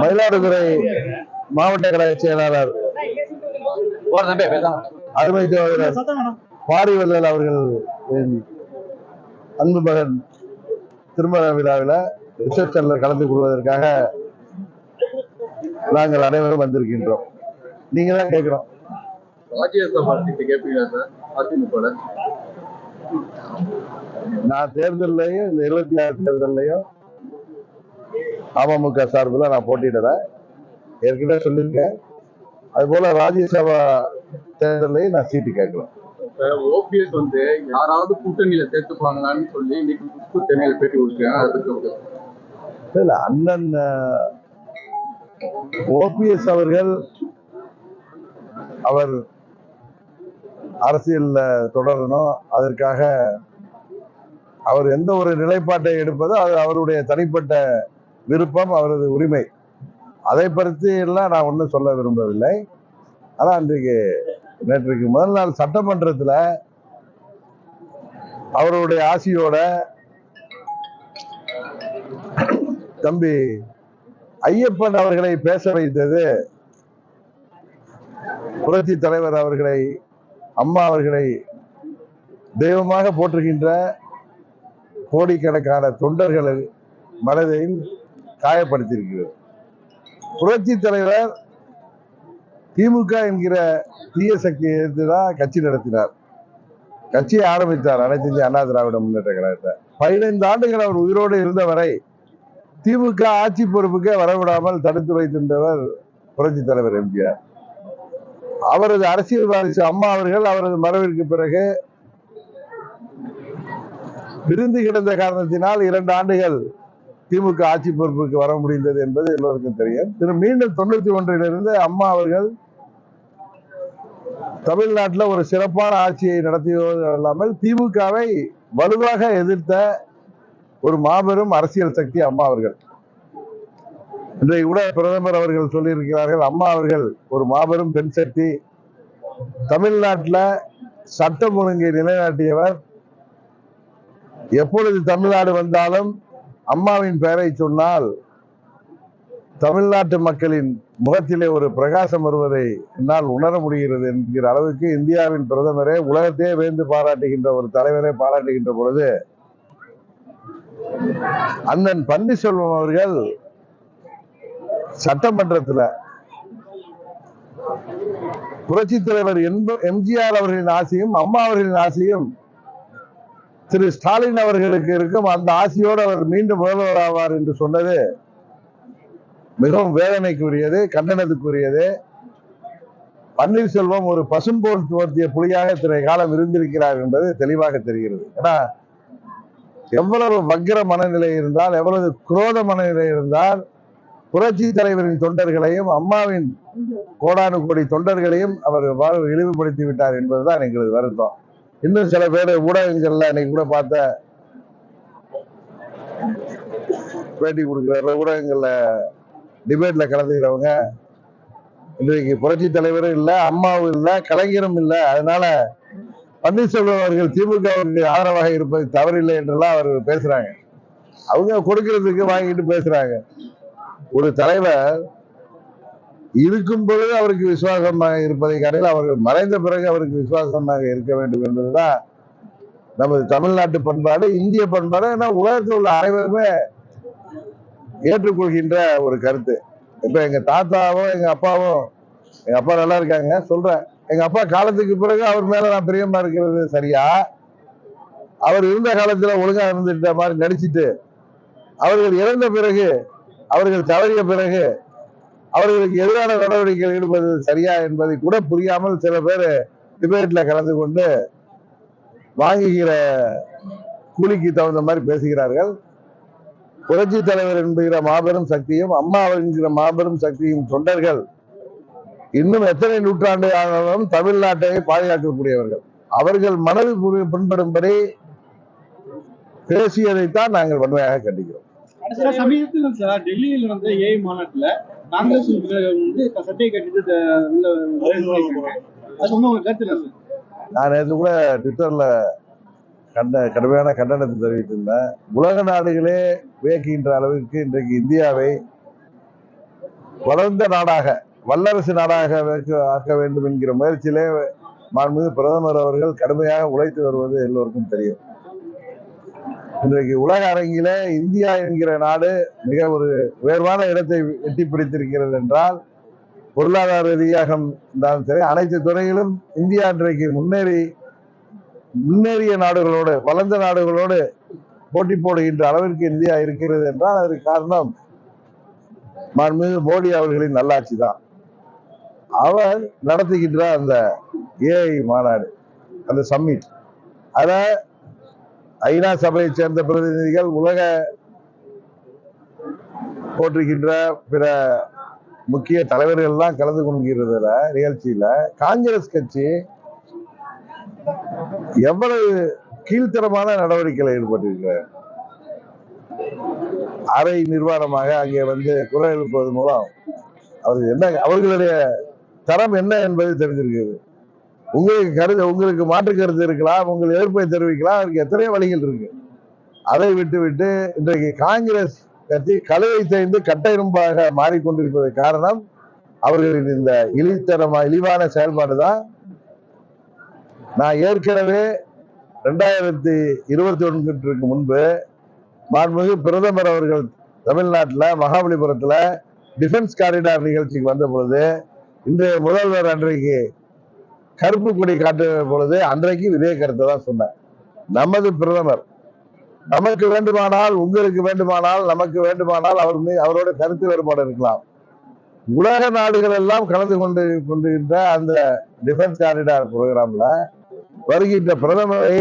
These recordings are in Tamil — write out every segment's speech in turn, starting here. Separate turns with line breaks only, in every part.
மயிலாடுதுறை மாவட்ட கழக செயலாளர் அருமை சகோதரர் பாரிவள்ளல் அவர்கள் அன்பு மகன் திருமண விழாவில் ரிசப்ஷன்ல கலந்து கொள்வதற்காக நாங்கள் அனைவரும் வந்திருக்கின்றோம். நீங்க தான் கேட்கிறோம். நான் தேர்தலையும் இந்த 26 தேர்தலையும் அமமுக சார்பில் நான் போட்டியிடுறேன். ஏற்கனவே சொல்லியிருக்கேன். அது போல ராஜ்யசபா தேர்தலையும் நான் சீட்டு கேட்கலாம்.
ஓபிஎஸ் யாராவது கூட்டணியில சேர்த்துப்பாங்களான்னு சொல்லி இன்னைக்கு பேட்டி கொடுக்கிறேன்.
அண்ணன் ஓபிஎஸ் அவர்கள் அவர் அரசியல்ல தொடரணும், அதற்காக அவர் எந்த ஒரு நிலைப்பாட்டை எடுப்பதோ அது அவருடைய தனிப்பட்ட விருப்பம், அவரது உரிமை. அதை பற்றி எல்லாம் நான் ஒன்றும் சொல்ல விரும்பவில்லை. ஆனால் நேற்றைக்கு முதல் நாள் சட்டமன்றத்தில் அவருடைய ஆசியோட தம்பி ஐயப்பன் அவர்களை பேச வைத்தது, புரட்சி தலைவர் அவர்களை, அம்மா அவர்களை தெய்வமாக போற்றுகின்ற கோடிக்கணக்கான தொண்டர்கள் மனதையும் காயப்படுத்தியிருக்கிறது. புரட்சி தலைவர் திமுக என்கிற தீய சக்தியை எதிர்த்துதான் கட்சி நடத்தினார், கட்சியை ஆரம்பித்தார். அனைத்து இந்திய அண்ணா திராவிட முன்னேற்ற கழகத்தை 15 ஆண்டுகள் அவர் உயிரோடு இருந்தவரை திமுக ஆட்சி பொறுப்புக்கே வரவிடாமல் தடுத்து வைத்திருந்தவர் புரட்சி தலைவர் எம்ஜிஆர். அவரது அரசியல் வாரிசு அம்மா அவர்கள் அவரது மறைவிற்கு பிறகு விருந்து கிடந்த காரணத்தினால் 2 ஆண்டுகள் திமுக ஆட்சி பொறுப்புக்கு வர முடிந்தது என்பது எல்லோருக்கும் தெரியும். மீண்டும் 91 அம்மா அவர்கள் தமிழ்நாட்டில் ஒரு சிறப்பான ஆட்சியை நடத்தியது அல்லாமல் திமுகவை வலுவாக எதிர்த்த ஒரு மாபெரும் அரசியல் சக்தி அம்மா அவர்கள். இன்றைக்கு கூட பிரதமர் அவர்கள் சொல்லியிருக்கிறார்கள், அம்மா அவர்கள் ஒரு மாபெரும் பெண் சக்தி, தமிழ்நாட்டில் சட்டம் ஒழுங்கை நிலைநாட்டியவர். எப்பொழுது தமிழ்நாடு வந்தாலும் அம்மாவின் பெயரை சொன்னால் தமிழ்நாட்டு மக்களின் முகத்திலே ஒரு பிரகாசம் வருவதை என்னால் உணர முடிகிறது என்கிற அளவுக்கு இந்தியாவின் பிரதமரே, உலகத்தையே வேந்து பாராட்டுகின்ற ஒரு தலைவரை பாராட்டுகின்ற பொழுது அண்ணன் பன்னீர்செல்வம் அவர்கள் சட்டமன்றத்தில் புரட்சி தலைவர் எம்ஜிஆர் அவர்களின் ஆசையும் அம்மா அவர்களின் ஆசையும் திரு ஸ்டாலின் அவர்களுக்கு இருக்கும், அந்த ஆசையோடு அவர் மீண்டும் முதல்வர் ஆவார் என்று சொன்னது மிகவும் வேதனைக்குரியது, கண்டனத்துக்குரியது. பன்னீர்செல்வம் ஒரு பசும்போல் துவர்த்திய புலியாக இத்தனை காலம் இருந்திருக்கிறார் என்பது தெளிவாக தெரிகிறது. ஏன்னா எவ்வளவு வக்கிர மனநிலை இருந்தால், எவ்வளவு குரோத மனநிலை இருந்தால் புரட்சி தலைவரின் தொண்டர்களையும் அம்மாவின் கோடானு கோடி தொண்டர்களையும் அவர் இழிவுபடுத்தி விட்டார் என்பதுதான் எங்களுக்கு வருத்தம். இன்னும் சில பேர் ஊடகங்கள்ல இன்னைக்கு கூட பார்த்த பேட்டி கொடுக்கிற ஊடகங்கள்ல டிபேட்ல கலந்துக்கிறவங்க இன்றைக்கு புரட்சி தலைவரும் இல்லை, அம்மாவும் இல்லை, கலைஞரும் இல்லை, அதனால பன்னீர்செல்வம் அவர்கள் திமுகவுக்கு ஆதரவாக இருப்பது தவறில்லை என்றெல்லாம் அவர் பேசுறாங்க. அவங்க கொடுக்கறதுக்கு வாங்கிட்டு பேசுறாங்க. ஒரு தலைவர் இருக்கும் பொழுது அவருக்கு விசுவாசமாக இருப்பதை காட்டில் அவர்கள் மறைந்த பிறகு அவருக்கு விசுவாசமாக இருக்க வேண்டும் என்பதுதான் நமது தமிழ்நாட்டு பண்பாடு, இந்திய பண்பாடு. ஏன்னா உலகத்தில் உள்ள அனைவருமே ஏற்றுக்கொள்கின்ற ஒரு கருத்து. இப்ப எங்க தாத்தாவும் எங்க அப்பாவும், எங்க அப்பா நல்லா இருக்காங்க சொல்றேன், எங்க அப்பா காலத்துக்கு பிறகு அவர் மேல நான் பிரியமா இருக்கிறது சரியா, அவர் இருந்த காலத்துல ஒழுங்கா இருந்துட்ட மாதிரி நடிச்சுட்டு அவர்கள் இறந்த பிறகு, அவர்கள் தவறிய பிறகு அவர்களுக்கு எதிரான நடவடிக்கைகள் ஈடுபது சரியா என்பதை கூட புரியாமல் சில பேர் டிபேட்ல கலந்து கொண்டு வாங்குகிற கூலிக்கு தகுந்த மாதிரி பேசுகிறார்கள். புரட்சி தலைவர் என்கிற மாபெரும் சக்தியும் அம்மா என்கிற மாபெரும் சக்தியும் தொண்டர்கள் இன்னும் எத்தனை நூற்றாண்டு ஆனாலும் தமிழ்நாட்டை பாதுகாக்கக்கூடியவர்கள். அவர்கள் மனது பின்படும்படி பேசியதைத்தான் நாங்கள் வன்மையாக கண்டிக்கிறோம்.
சமீபத்தில் டெல்லியில் நடந்த ஏஐ மாநாட்டில் காங்கிரஸ் சட்டையை கட்டிட்டு
நான் நேற்று கூட ட்விட்டர்ல கடுமையான கண்டனத்தை தெரிவித்திருந்தேன். உலக நாடுகளே வியக்கின்ற அளவுக்கு இன்றைக்கு இந்தியாவை வளர்ந்த நாடாக, வல்லரசு நாடாக ஆக்க வேண்டும் என்கிற முயற்சியிலே மாண்புமிகு பிரதமர் அவர்கள் கடுமையாக உழைத்து வருவது எல்லோருக்கும் தெரியும். இன்றைக்கு உலக அரங்கில இந்தியா என்கிற நாடு மிக ஒரு உயர்வான இடத்தை எட்டி பிடித்திருக்கிறது என்றால், பொருளாதார ரீதியாக இருந்தாலும் சரி, அனைத்து துறையிலும் இந்தியா இன்றைக்கு முன்னேறிய நாடுகளோடு, வளர்ந்த நாடுகளோடு போட்டி போடுகின்ற அளவிற்கு இந்தியா இருக்கிறது என்றால் அதற்கு காரணம் மாண்புமிகு மோடி அவர்களின் நல்லாட்சி தான். அவர் நடத்துகின்ற அந்த ஏஐ மாநாடு, அந்த சம்மிட், அத ஐநா சபையை சேர்ந்த பிரதிநிதிகள், உலக போற்றுகின்ற பிற முக்கிய தலைவர்கள் எல்லாம் கலந்து கொள்கிறதுல நிகழ்ச்சியில காங்கிரஸ் கட்சி எவ்வளவு கீழ்த்தரமான நடவடிக்கைகளை ஈடுபட்டிருக்கிறார். அரை நிர்வாணமாக அங்கே குரல் எழுப்புவது மூலம் அவர்களுடைய தரம் என்ன என்பது தெரிஞ்சிருக்கிறது. உங்களுக்கு மாற்று கருத்து இருக்கலாம், உங்கள் எதிர்ப்பை தெரிவிக்கலாம், அதுக்கு எத்தனை வழிகள் இருக்கு. அதை விட்டு இன்றைக்கு காங்கிரஸ் கட்சி கழுவை தேய்ந்து கட்டெரும்பாக மாறிக்கொண்டிருப்பதற்கு காரணம் அவர்களின் இந்த இழிவான செயல்பாடு தான். நான் ஏற்கனவே 2021 முன்பு மாண்புமிகு பிரதமர் அவர்கள் தமிழ்நாட்டில் மகாபலிபுரத்தில் டிஃபென்ஸ் காரிடார் நிகழ்ச்சிக்கு வந்த பொழுது, இன்றைய முதல்வர் அன்றைக்கு கருப்பு கொடி காட்டுற பொழுது அன்றைக்கு இதே கருத்தை தான் சொன்னேன். நமது பிரதமர் நமக்கு வேண்டுமானால், உங்களுக்கு வேண்டுமானால், நமக்கு வேண்டுமானால் அவரோட கருத்து வேறுபாடு இருக்கலாம். உலக நாடுகள் எல்லாம் கலந்து கொண்டிருக்கின்ற அந்த டிஃபென்ஸ் காரிடார் புரோகிராம்ல வருகின்ற பிரதமரை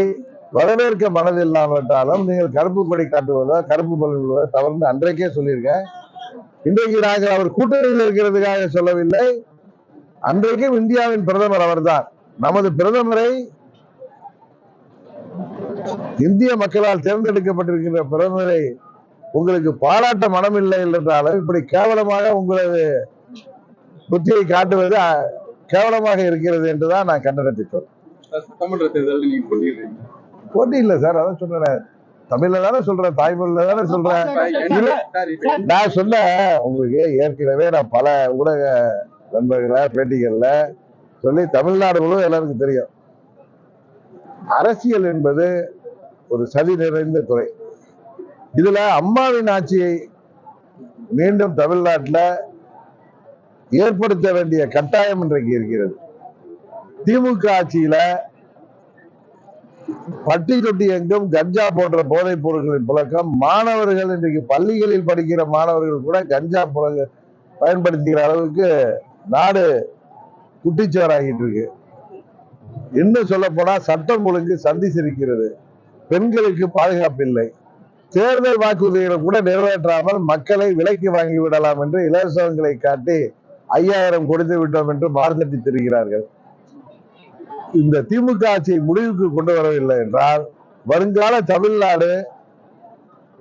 வரவேற்க மனதில்லாமட்டாலும் நீங்கள் கருப்பு கொடி காட்டுவதோ கருப்பு பலன் தவறுன்னு அன்றைக்கே சொல்லியிருக்கேன். இன்றைக்கு நாங்கள் அவர் கூட்டணியில் இருக்கிறதுக்காக சொல்லவில்லை. அன்றைக்கும் இந்தியாவின் பிரதமர் அவர்தான். நமது பிரதமரை, இந்திய மக்களால் தேர்ந்தெடுக்கப்பட்டிருக்கின்ற பிரதமரை உங்களுக்கு பாராட்ட மனமில்லை என்றாலும் இப்படி கேவலமாக உங்களது புத்தியை காட்டுவது கேவலமாக இருக்கிறது என்றுதான் நான் கண்டனத்திட்டோம்.
சட்டமன்ற தேர்தலில் நீங்க
போட்டி இல்லை சார், அதான் சொல்றேன். தமிழ்ல தானே சொல்றேன், தாய்மொழியில தானே சொல்றேன். நான் சொன்ன உங்களுக்கு ஏற்கனவே நான் பல ஊடக நண்பர்களை பேட்டிகள்ல சொல்லி தமிழ்நாடு முழுவதும் எல்லாருக்கும் தெரியும். அரசியல் என்பது ஒரு சதி நிறைந்த துறை. இதுல அம்மாவின் ஆட்சியை மீண்டும் தமிழ்நாட்டில் ஏற்படுத்த வேண்டிய கட்டாயம் இன்றைக்கு இருக்கிறது. திமுக ஆட்சியில பட்டி தொட்டி எங்கும் கஞ்சா போன்ற போதைப் பொருட்களின் புழக்கம், மாணவர்கள் இன்றைக்கு பள்ளிகளில் படிக்கிற மாணவர்கள் கூட கஞ்சா பயன்படுத்துகிற அளவுக்கு நாடு குட்டிச்சோராகிட்டு இருக்கு. இன்னும் சொல்ல போனா சட்டம் ஒழுங்கு சந்தி சிரிக்கிறது, பெண்களுக்கு பாதுகாப்பு இல்லை, தேர்தல் வாக்குறுதிகளை கூட நிறைவேற்றாமல் மக்களை விலைக்கு வாங்கி விடலாம் என்று இலவசங்களை காட்டி 5000 கொடுத்து விட்டோம் என்று மார்த்தட்டி திரிகிறார்கள். இந்த திமுக ஆட்சியை முடிவுக்கு கொண்டு வரவில்லை என்றால் வருங்கால தமிழ்நாடு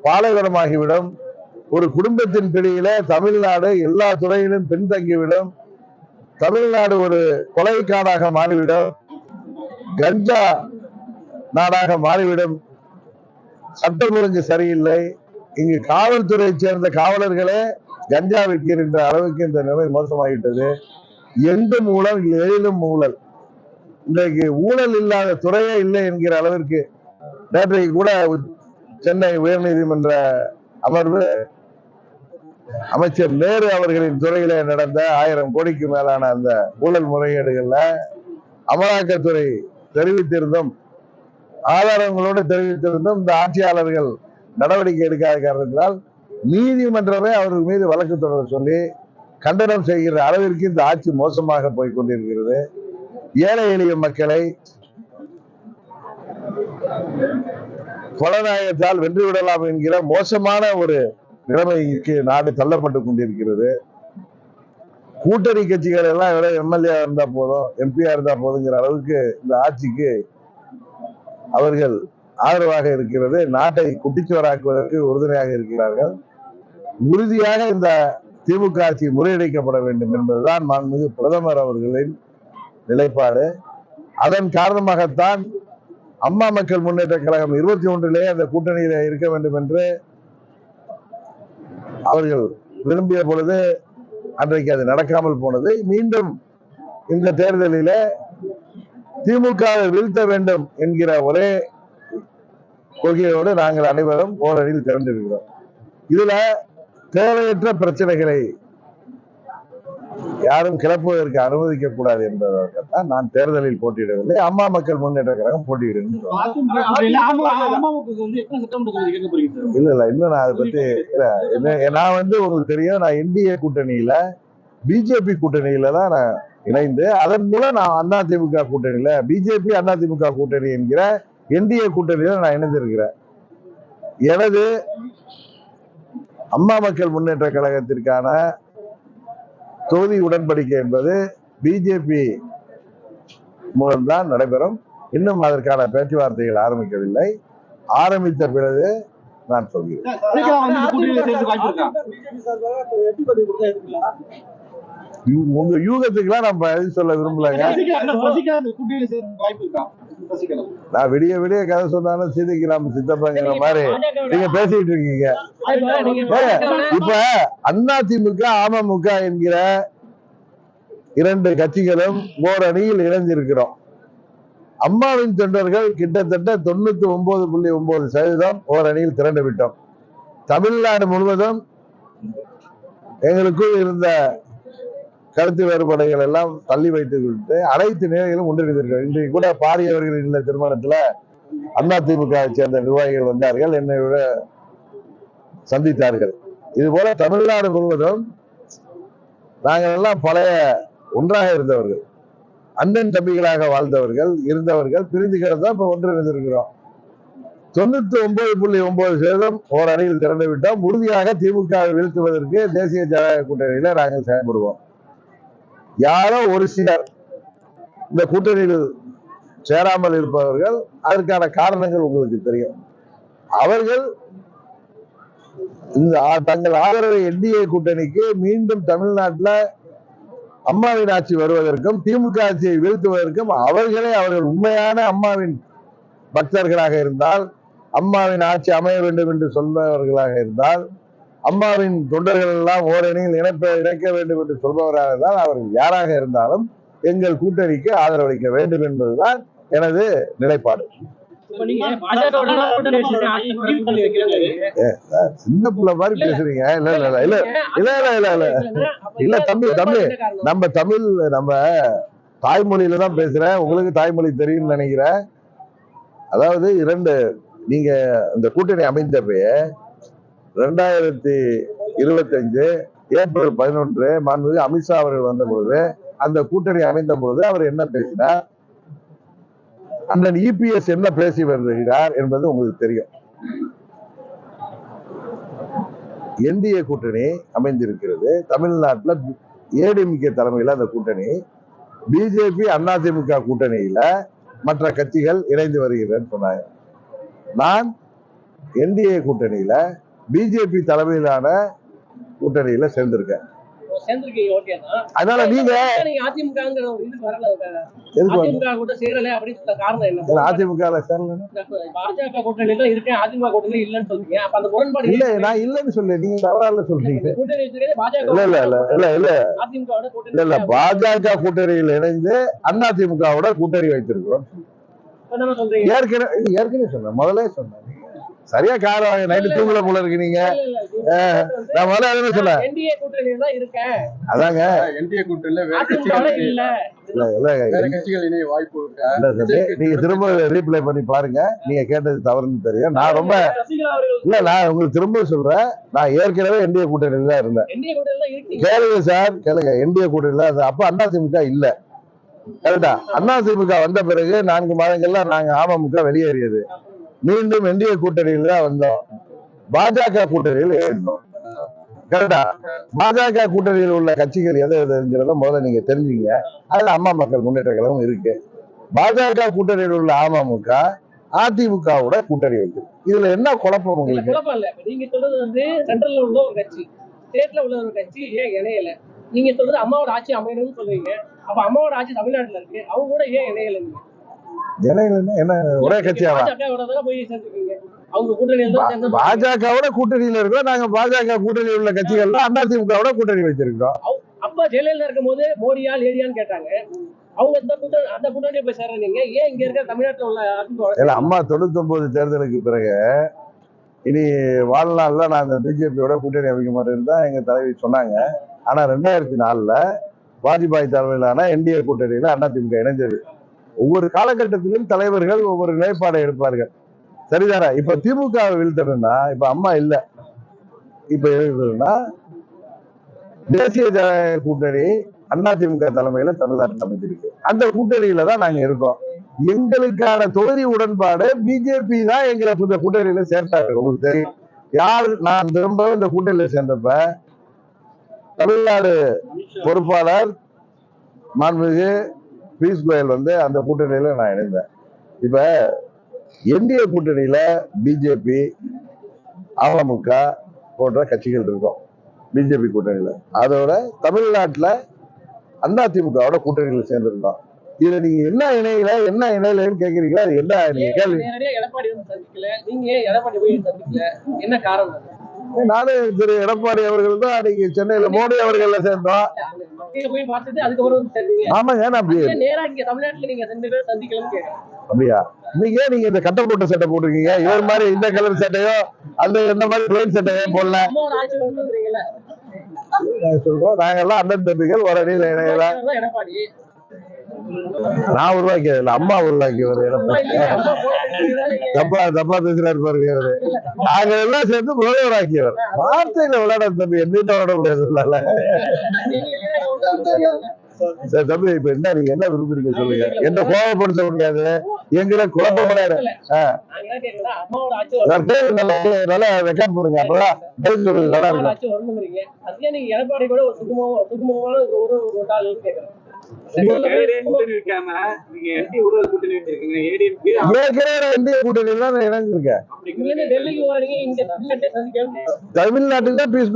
பாலைவனமாகிவிடும். ஒரு குடும்பத்தின் பிடியில தமிழ்நாடு எல்லா துறையிலும் பின்தங்கிவிடும். தமிழ்நாடு ஒரு கொலைக்காடாக மாறிவிடும், கஞ்சா நாடாக மாறிவிடும். சட்டம் ஒழுங்கு சரியில்லை. இங்கு காவல்துறையை சேர்ந்த காவலர்களே கஞ்சா விற்கின்ற அளவுக்கு இந்த நிலை மோசமாகிட்டது. எங்கும் ஊழல், எழிலும் ஊழல். இன்றைக்கு ஊழல் இல்லாத துறையே இல்லை என்கிற அளவிற்கு நேற்றைக்கு கூட சென்னை உயர்நீதிமன்ற அமர்வு அமைச்சர் நேரு அவர்களின் துறையில நடந்த 1000 கோடிக்கு மேலான அந்த ஊழல் முறைகேடுகள்ல அமலாக்கத்துறை தெரிவித்திருந்தும், ஆதாரங்களோடு தெரிவித்திருந்தும் இந்த ஆட்சியாளர்கள் நடவடிக்கை எடுக்காத காரணத்தினால் நீதிமன்றமே அவர்கள் மீது வழக்கு தொடர சொல்லி கண்டனம் செய்கிற அளவிற்கு இந்த ஆட்சி மோசமாக போய் கொண்டிருக்கிறது. ஏழை எளிய மக்களை கொலநாயகத்தால் வென்றுவிடலாம் என்கிற மோசமான ஒரு நிலைமைக்கு நாடு தள்ளப்பட்டு கொண்டிருக்கிறது. கூட்டணி கட்சிகள் எல்லாம் எம்எல்ஏ இருந்தா போதும், எம்பியா இருந்தா போதுங்கிற அளவுக்கு இந்த ஆட்சிக்கு அவர்கள் ஆதரவாக இருக்கிறது. நாட்டை குட்டிச்சுவராக்குவதற்கு உறுதுணையாக இருக்கிறார்கள். உறுதியாக இந்த திமுக ஆட்சி முறியடிக்கப்பட வேண்டும் என்பதுதான் மாண்புமிகு பிரதமர் அவர்களின் நிலைப்பாடு. அதன் காரணமாகத்தான் அம்மா மக்கள் முன்னேற்ற கழகம் 21 அந்த கூட்டணியில இருக்க வேண்டும் என்று அவர்கள் விரும்பிய பொழுது அன்றைக்கு அது நடக்காமல் போனது. மீண்டும் இந்த தேர்தலில திமுகவை வீழ்த்த வேண்டும் என்கிற ஒரே கொள்கையோடு நாங்கள் அனைவரும் ஓரணியில் திரண்டிருக்கிறோம். இதுல தேவையற்ற பிரச்சனைகளை யாரும் கிளப்புவதற்கு அனுமதிக்க கூடாது என்பதற்காகத்தான் நான் தேர்தலில் போட்டியிடவில்லை. அம்மா மக்கள் முன்னேற்ற கழகம் போட்டியிடுகிறேன். இல்ல இன்னும் நான் அதை பத்தி நான் உங்களுக்கு தெரியும், நான் என்டிஏ கூட்டணியில பிஜேபி கூட்டணியில தான் நான் இணைந்து அதன் மூலம் நான் அதிமுக கூட்டணியில பிஜேபி அதிமுக கூட்டணி என்கிற என்டிஏ கூட்டணியில நான் இணைந்திருக்கிறேன். எனது அம்மா மக்கள் முன்னேற்ற கழகத்திற்கான தொகுதி உடன்படிக்கை என்பது பிஜேபி மூலம்தான் நடைபெறும். இன்னும் அதற்கான பேச்சுவார்த்தைகள் ஆரம்பிக்கவில்லை. ஆரம்பித்த பிறகு நான் சொல்கிறேன். உங்க யூகத்துக்குலாம் நான் பதில் சொல்ல விரும்பலங்க. நான் விடிய விடிய கதை சொன்னாலும் சீதைக்கு நாம சித்தப்பாங்கிற மாதிரி நீங்க பேசிட்டு இருக்கீங்க. இப்ப அதிமுக அமமுக என்கிற இரண்டு கட்சிகளும் ஓரணியில் இணைந்திருக்கிறோம். அம்மாவின் தொண்டர்கள் கிட்டத்தட்ட 99.9% ஓரணியில் திரண்டு விட்டோம். தமிழ்நாடு முழுவதும் எங்களுக்குள் இருந்த கருத்து வேறுபாடுகள் எல்லாம் தள்ளி வைத்து விட்டு அனைத்து நிலைகளும் ஒன்றிணைந்திருக்கிறார். இன்றைக்கு கூட பாரியவர்கள் இந்த திருமணத்துல அதிமுக சேர்ந்த நிர்வாகிகள் வந்தார்கள், என்னை விட சந்தித்தார்கள். இது போல தமிழ்நாடு முழுவதும் நாங்கள் எல்லாம் பழைய ஒன்றாக இருந்தவர்கள், அண்ணன் தம்பிகளாக வாழ்ந்தவர்கள் இருந்தவர்கள் பிரிந்துகிறது தான் இப்ப ஒன்றிணைந்திருக்கிறோம். 99.9% ஓரணியில் திரண்டு விட்டோம். உறுதியாக திமுகவை வீழ்த்துவதற்கு தேசிய ஜனநாயக கூட்டணியில நாங்கள் செயல்படுவோம். யாரோ ஒரு சிலர் இந்த கூட்டணியில் சேராமல் இருப்பவர்கள், அதற்கான காரணங்கள் உங்களுக்கு தெரியும். அவர்கள் இந்த தங்கள் ஆதரவை என்டிஏ கூட்டணிக்கு மீண்டும் தமிழ்நாட்டில் அம்மாவின் ஆட்சி வருவதற்கும் திமுக ஆட்சியை வீழ்த்துவதற்கும் அவர்கள் உண்மையான அம்மாவின் பக்தர்களாக இருந்தால், அம்மாவின் ஆட்சி அமைய வேண்டும் என்று சொல்பவர்களாக இருந்தால், அம்மாவின் தொண்டர்கள் எல்லாம் ஓரணியில் இணைக்க வேண்டும் என்று சொல்பவராக இருந்தால், அவர்கள் யாராக இருந்தாலும் எங்கள் கூட்டணிக்கு ஆதரவளிக்க வேண்டும் என்பதுதான் எனது நிலைப்பாடு. சின்ன பிள்ளை மாதிரி பேசுறீங்க. இல்ல தம்பி நம்ம தாய்மொழியில தான் பேசுறேன். உங்களுக்கு தாய்மொழி தெரியும்னு நினைக்கிறேன். அதாவது நீங்க இந்த கூட்டணி அமைந்தப்பே 2025 ஏப்ரல் 11 மாண்புமிகு அமித்ஷா அவர்கள் வந்த பொழுது, அந்த கூட்டணி அமைந்த பொழுது அவர் என்ன பேசினார், அண்ணன் இபிஎஸ் என்ன பேசி வருகிறார் என்பது உங்களுக்கு தெரியும். என்டிஏ கூட்டணி அமைந்திருக்கிறது தமிழ்நாட்டில். ஏடிஎம்கே தலைமையில் அந்த கூட்டணி, பிஜேபி அதிமுக கூட்டணியில மற்ற கட்சிகள் இணைந்து வருகிறேன்னு சொன்னாங்க. நான் என்டிஏ கூட்டணியில பிஜேபி தலைமையிலான கூட்டணியில சேர்ந்திருக்கேன். அதனால நீங்க அதிமுக இல்ல, நான் இல்லன்னு சொல்ல, நீங்க தவறால சொல்றீங்க. இல்ல பாஜக கூட்டணியில் இணைந்து அதிமுகவோட கூட்டணி வைத்திருக்கிறோம். ஏற்கனவே சொன்னேன், முதலே சொன்னேன். சரியா காரம் நைட்டு தூங்கல போல இருக்கு நீங்க. நான் முதல்ல சொன்னேன் அதாங்க நீங்க திரும்ப ரீப்ளை பண்ணி பாருங்க. நீங்க கேட்டது தவறுன்னு தெரியும். நான் ரொம்ப நான் உங்களுக்கு திரும்ப சொல்றேன், நான் ஏற்கனவே என்டிஏ கூட்டணியில தான் இருந்தேன். கேளுங்க சார், கேளுங்க. என்டிஏ கூட்டணியில அப்ப அதிமுக இல்ல, கரெக்டா? அதிமுக வந்த பிறகு 4 மாதங்கள்ல நாங்க அமமுக வெளியேறியது. மீண்டும் என்டிஏ கூட்டணியில் தான் வந்தோம். பாஜக கூட்டணியில் ஏறினோம், கரெக்டா? பாஜக கூட்டணியில் உள்ள கட்சிகள் எதை எதுங்கிறத முதல்ல நீங்க தெரிஞ்சுங்க. அதுல அம்மா மக்கள் முன்னேற்ற கழகம் இருக்கு. பாஜக கூட்டணியில் உள்ள அமமுக அதிமுகவோட கூட்டணி இருக்கு. இதுல என்ன குழப்பம் உங்களுக்கு?
குழப்பம் இல்ல. நீங்க சொல்றது சென்ட்ரல்ல உள்ள ஒரு கட்சி, ஸ்டேட்ல உள்ள ஒரு கட்சி ஏன் இணையல? நீங்க சொல்றது அம்மாவோட ஆட்சி அமையணும்னு சொல்றீங்க. அப்ப அம்மாவோட ஆட்சி தமிழ்நாட்டுல இருக்கு, அவங்க கூட ஏன் இணையல?
என்ன ஒரே கட்சியாவா? பாஜகவோட கூட்டணியில இருக்கோம். நாங்க பாஜக கூட்டணியில் உள்ள கட்சிகள் அதிமுகவோட கூட்டணி வச்சிருக்கோம்.
அப்பா ஜெயலலிதா இருக்கும் போது மோடியா லேடியான்னு கேட்டாங்க. அவங்க அந்த கூட்டணியை போய் சேர்றீங்க. ஏன் இங்க இருக்க தமிழ்நாட்டுல உள்ள
இல்ல, அம்மா 99 தேர்தலுக்கு பிறகு இனி வாழ்நாள்ல நான் இந்த பிஜேபியோட கூட்டணி அமைக்க மாட்டேன்னு தான் எங்க தலைவி சொன்னாங்க. ஆனா 2004 வாஜ்பாய் தலைமையிலான என்டிஏ கூட்டணியில அதிமுக இணைஞ்சது. ஒவ்வொரு காலகட்டத்திலும் தலைவர்கள் ஒவ்வொரு நிலைப்பாடை எடுப்பார்கள், சரிதானே? இப்ப திமுக வீழ்த்தணும்னா இப்ப அம்மா இல்ல, இப்ப எழுதுனா தேசிய ஜனநாயக கூட்டணி அதிமுக தலைமையில தமிழ்நாட்டில் அமைச்சிருக்கு. அந்த கூட்டணியில தான் நாங்க இருக்கோம். எங்களுக்கான தொகுதி உடன்பாடு பிஜேபி தான் எங்களை இந்த கூட்டணியில சேர்த்தாங்க. உங்களுக்கு தெரியும் யார் நான் திரும்ப இந்த கூட்டணியில சேர்ந்தப்ப தமிழ்நாடு பொறுப்பாளர் மாண்புமிகு பியூஷ் கோயல் அந்த கூட்டணியில நான் இணைந்தேன். இப்ப என்டிஏ கூட்டணியில பிஜேபி, அமமுக போன்ற கட்சிகள் இருக்கும் பிஜேபி கூட்டணியில. அதோட தமிழ்நாட்டுல அதிமுகவோட கூட்டணியில சேர்ந்திருந்தோம். இதுல நீங்க என்ன இணையிலன்னு கேக்குறீங்களா? அது என்ன நீங்க கேள்வி?
எடப்பாடி சந்திக்கல, நீங்க எடப்பாடி போய் சந்திக்கல, என்ன காரணம்?
நானும் திரு எடப்பாடி அவர்கள் தான் அன்னைக்கு சென்னையில மோடி அவர்கள சேர்ந்தோம்.
போய் பார்த்தது அதுக்கப்புறம்
ஆமாங்க, நான்
நேரா இங்க தமிழ்நாட்டுல நீங்க சந்திக்கலன்னு கேட்கறேன்.
அப்படியா? நீங்க இந்த கட்ட போட்ட சட்டை போட்டிருக்கீங்க, இவர் மாதிரி இந்த கலர் சட்டையோ எந்த மாதிரி பிளைன் சட்டையோ போடல. சொல்றோம், நாங்க எல்லாம் அண்ணன் தம்பிகள், ஒரு அணியில இணையலாம். நான் உருவாக்கியது இல்ல, அம்மா உருவாக்கியவர் எடப்பாடி. தப்பா பேசுறாரு பாருங்க அவரு. நாங்க எல்லாம் சேர்ந்து முதல்வராக்கியவர். வார்த்தையில விளையாட தம்பி, என்னிட்ட விளையாட முடியாது. சரி தம்பி, இப்ப என்ன நீங்க என்ன விரும்புறீங்க சொல்லுங்க. என்ன கோபப்படுத்த முடியாது, எங்களை குழப்பம் கிடையாது. நல்லா ரெக்கார்ட் பண்ணுங்க, அப்பதான் பதில் சொல்றது நல்லா இருக்கும். தமிழ்நாட்டுக்கு தான் பீஸ்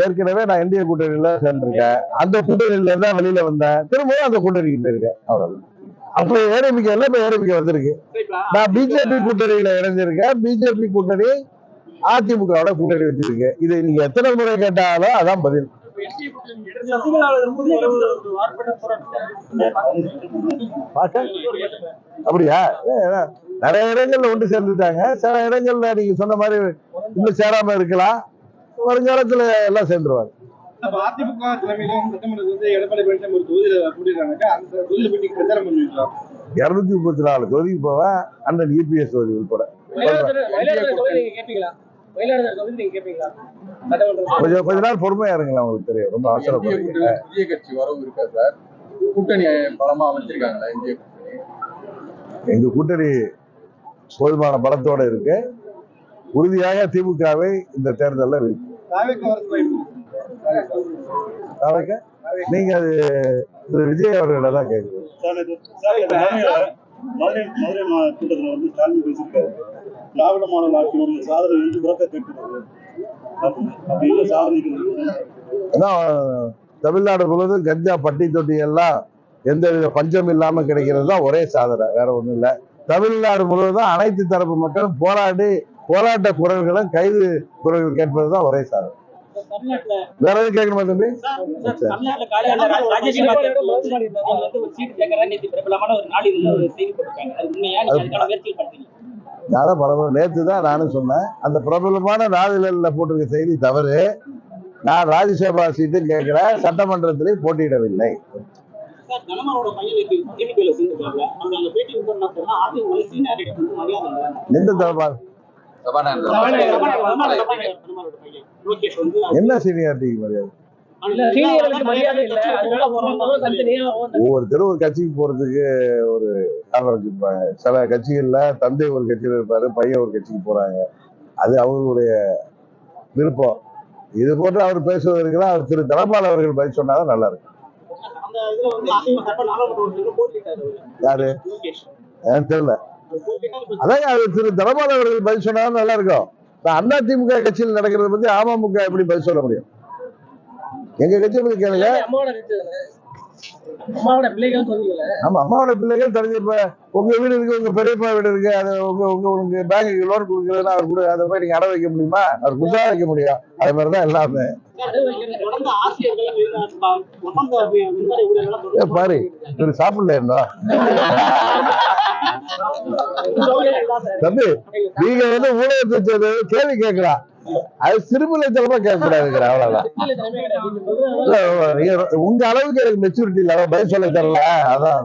ஏற்கனவே நான் என்டிஏ கூட்டணியில சேர்ந்திருக்கேன். அந்த கூட்டணியில தான் வெளியில வந்தேன், திரும்பவும் அந்த கூட்டணிக்கு போயிருக்கேன். அவ்வளவுதான். அப்ப ஏடிஎம்கே எல்லாம் இப்ப ஏடிஎம்கே வந்திருக்கு. நான் பிஜேபி கூட்டணியில இணைஞ்சிருக்கேன். பிஜேபி கூட்டணி அதிமுகவோட கூட்டணி வச்சிருக்கேன். இது நீங்க எத்தனை முறை கேட்டாலும் அதான் பதில். அப்படியா? நிறைய இடங்கள்ல ஒன்று சேர்ந்துட்டாங்க. சில இடங்கள்ல நீங்க சொன்ன மாதிரி இன்னும் சேராம இருக்கலாம். வருங்காலத்துல எல்லாம் சேர்ந்துருவாங்க.
அதிமுக தலைமையிலும் சட்டமன்றத்தில் எடப்பாடி பழனிசாமி ஒரு தொகுதியில போட்டிருக்காங்க. அந்த தொகுதியில போய் பிரச்சாரம் பண்ணிருக்கலாம்.
234 தொகுதிக்கு போவேன், அண்ணன் இபிஎஸ் தொகுதி உட்பட. கொஞ்ச நாள் பொறுமையா இருங்களா, உங்களுக்கு தெரியும். ரொம்ப அவசரப்படுறீங்க.
புதிய கட்சி வரவு இருக்கா சார்? கூட்டணி பலமா அமைச்சிருக்காங்களா இந்திய கூட்டணி?
எங்க கூட்டணி போதுமான பலத்தோட இருக்கு. உறுதியாக திமுகவை இந்த தேர்தலில் இருக்கு. நீங்க அது விஜய் அவர்களை தான் கேட்குறீங்க.
மதுரை கூட்டத்தில் ஸ்டாலின் பேசியிருக்காரு, திராவிட மாடல் ஆட்சியினுடைய சாதனை வந்து உறக்க கேட்கிறது.
தமிழ்நாடு முழுவதும் கஞ்சா பட்டி தொட்டி எல்லாம் எந்த வித பஞ்சம் இல்லாம கிடைக்கிறது தான் ஒரே சாதனை, வேற ஒண்ணும் இல்ல. தமிழ்நாடு முழுவதும் அனைத்து தரப்பு மக்களும் போராட்ட குரல்களும் கைது குரல்கள் கேட்பதுதான் ஒரே சாதனை. வேற எதுவும் கேட்கணுமா தம்பி? நேற்று தான் நானும் சொன்னேன், அந்த பிரபலமான நாளிதழ்ல போட்டிருக்க செய்தி தவறு. நான் ராஜ்யசபா சீட்டு கேட்கிறேன், சட்டமன்றத்திலே போட்டியிடவில்லை. எந்த தரப்பால் என்ன சீனியாரிட்டிக்கு மரியாதை? ஒவ்வொருத்தரும் ஒரு கட்சிக்கு போறதுக்கு ஒரு காரணம் வச்சிருப்பாங்க. சில கட்சிகள்ல தந்தை ஒரு கட்சியில இருப்பாரு, பையன் ஒரு கட்சிக்கு போறாங்க. அது அவர்களுடைய விருப்பம். இது போன்று அவர் பேசுவதற்குலாம் அவர் திரு தனபால் அவர்கள் பதில் சொன்னாதான் நல்லா இருக்கும். யாரு தெரியல. அதான் அவர் திரு தனபால் அவர்கள் பதில் சொன்னாதான் நல்லா இருக்கும். அதிமுக கட்சியில் நடக்கிறத பத்தி அமமுக எப்படி பதில் சொல்ல முடியும்? எங்க கட்சியை பத்தி கேளுங்க.
அம்மாவோட பிள்ளைகள்
தெரிஞ்சிருப்ப. உங்க வீடு இருக்கு, உங்க பெரியப்பா வீடு இருக்கு, அது உங்க பேங்க்கு லோன் கொடுக்குறதுன்னா அவர் கூட அதை போய் நீங்க அடை வைக்க முடியுமா? அவர் குண்டா வைக்க முடியும். அதே மாதிரிதான் எல்லாமே.
வந்து ஆசிரியர்கள் ஒப்பந்த விற்பனை ஊழியர்கள்
பாரு இவர் சாப்பிடல என்ன தம்பி நீங்க வந்து ஊடகத்தை கேள்வி கேட்கலாம் அது சிறுபிள்ளைத்தனமா கேட்கக்கூடாதுங்கிற அவ்வளவுதான் உங்க அளவுக்கு எனக்கு மெச்சூரிட்டி இல்ல பதில் சொல்ல தெரியல அதான்